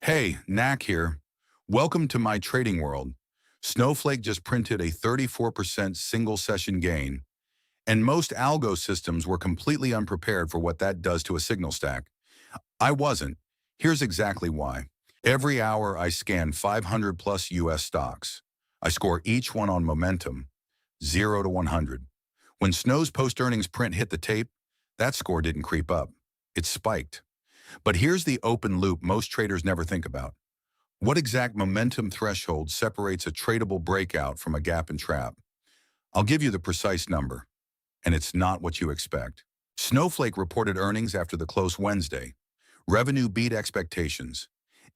Hey, Nac here. Welcome to my trading world. Snowflake just printed a 34% single session gain, and most algo systems were completely unprepared for what that does to a signal stack. I wasn't. Here's exactly why. Every hour I scan 500 plus US stocks. I score each one on momentum, 0 to 100. When Snow's post-earnings print hit the tape, that score didn't creep up. It spiked. But here's the open loop most traders never think about. What exact momentum threshold separates a tradable breakout from a gap and trap? I'll give you the precise number, and it's not what you expect. Snowflake reported earnings after the close Wednesday. Revenue beat expectations.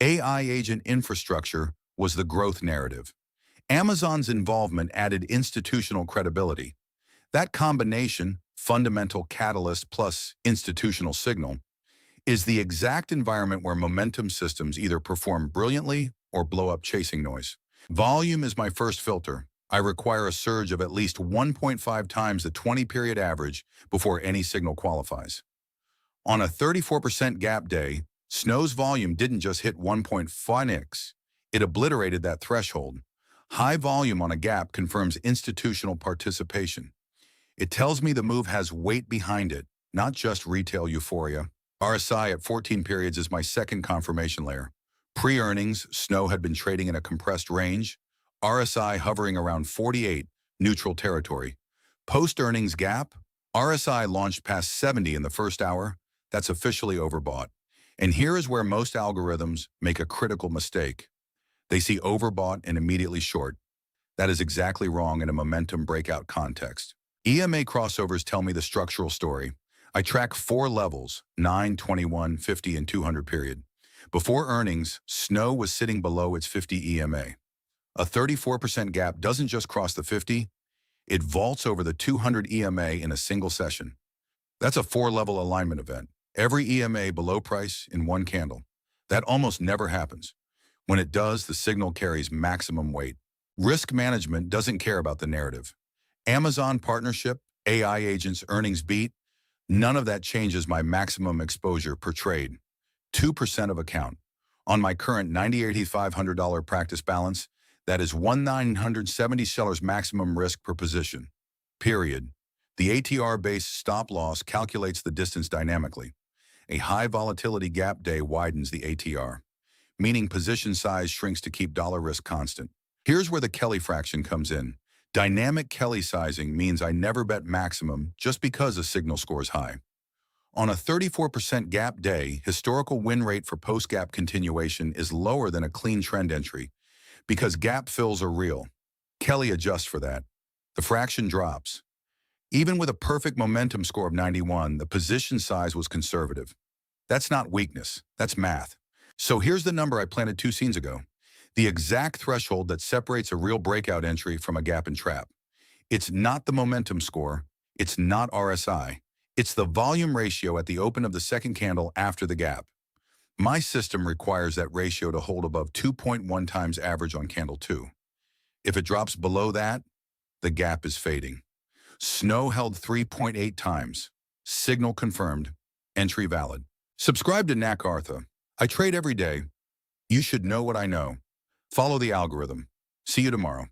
AI agent infrastructure was the growth narrative. Amazon's involvement added institutional credibility. That combination, fundamental catalyst plus institutional signal, is the exact environment where momentum systems either perform brilliantly or blow up chasing noise. Volume is my first filter. I require a surge of at least 1.5 times the 20-period average before any signal qualifies. On a 34% gap day, Snow's volume didn't just hit 1.5x, it obliterated that threshold. High volume on a gap confirms institutional participation. It tells me the move has weight behind it, not just retail euphoria. RSI at 14 periods is my second confirmation layer. Pre-earnings, Snow had been trading in a compressed range. RSI hovering around 48, neutral territory. Post-earnings gap, RSI launched past 70 in the first hour. That's officially overbought. And here is where most algorithms make a critical mistake. They see overbought and immediately short. That is exactly wrong in a momentum breakout context. EMA crossovers tell me the structural story. I track 4 levels, 9, 21, 50, and 200 period. Before earnings, Snow was sitting below its 50 EMA. A 34% gap doesn't just cross the 50, it vaults over the 200 EMA in a single session. That's a 4-level alignment event. Every EMA below price in one candle. That almost never happens. When it does, the signal carries maximum weight. Risk management doesn't care about the narrative. Amazon partnership, AI agents, earnings beat, none of that changes my maximum exposure per trade. 2% of account. On my current $9,500 practice balance, that is $1,970 maximum risk per position. Period. The ATR-based stop loss calculates the distance dynamically. A high volatility gap day widens the ATR, meaning position size shrinks to keep dollar risk constant. Here's where the Kelly fraction comes in. Dynamic Kelly sizing means I never bet maximum just because a signal scores high. On a 34% gap day, historical win rate for post-gap continuation is lower than a clean trend entry because gap fills are real. Kelly adjusts for that. The fraction drops. Even with a perfect momentum score of 91, the position size was conservative. That's not weakness, that's math. So here's the number I planted 2 scenes ago. The exact threshold that separates a real breakout entry from a gap and trap. It's not the momentum score, it's not RSI, it's the volume ratio at the open of the second candle after the gap. My system requires that ratio to hold above 2.1 times average on candle 2. If it drops below that, the gap is fading. Snow held 3.8 times. Signal confirmed. Entry valid. Subscribe to NacArtha. I trade every day. You should know what I know. Follow the algorithm. See you tomorrow.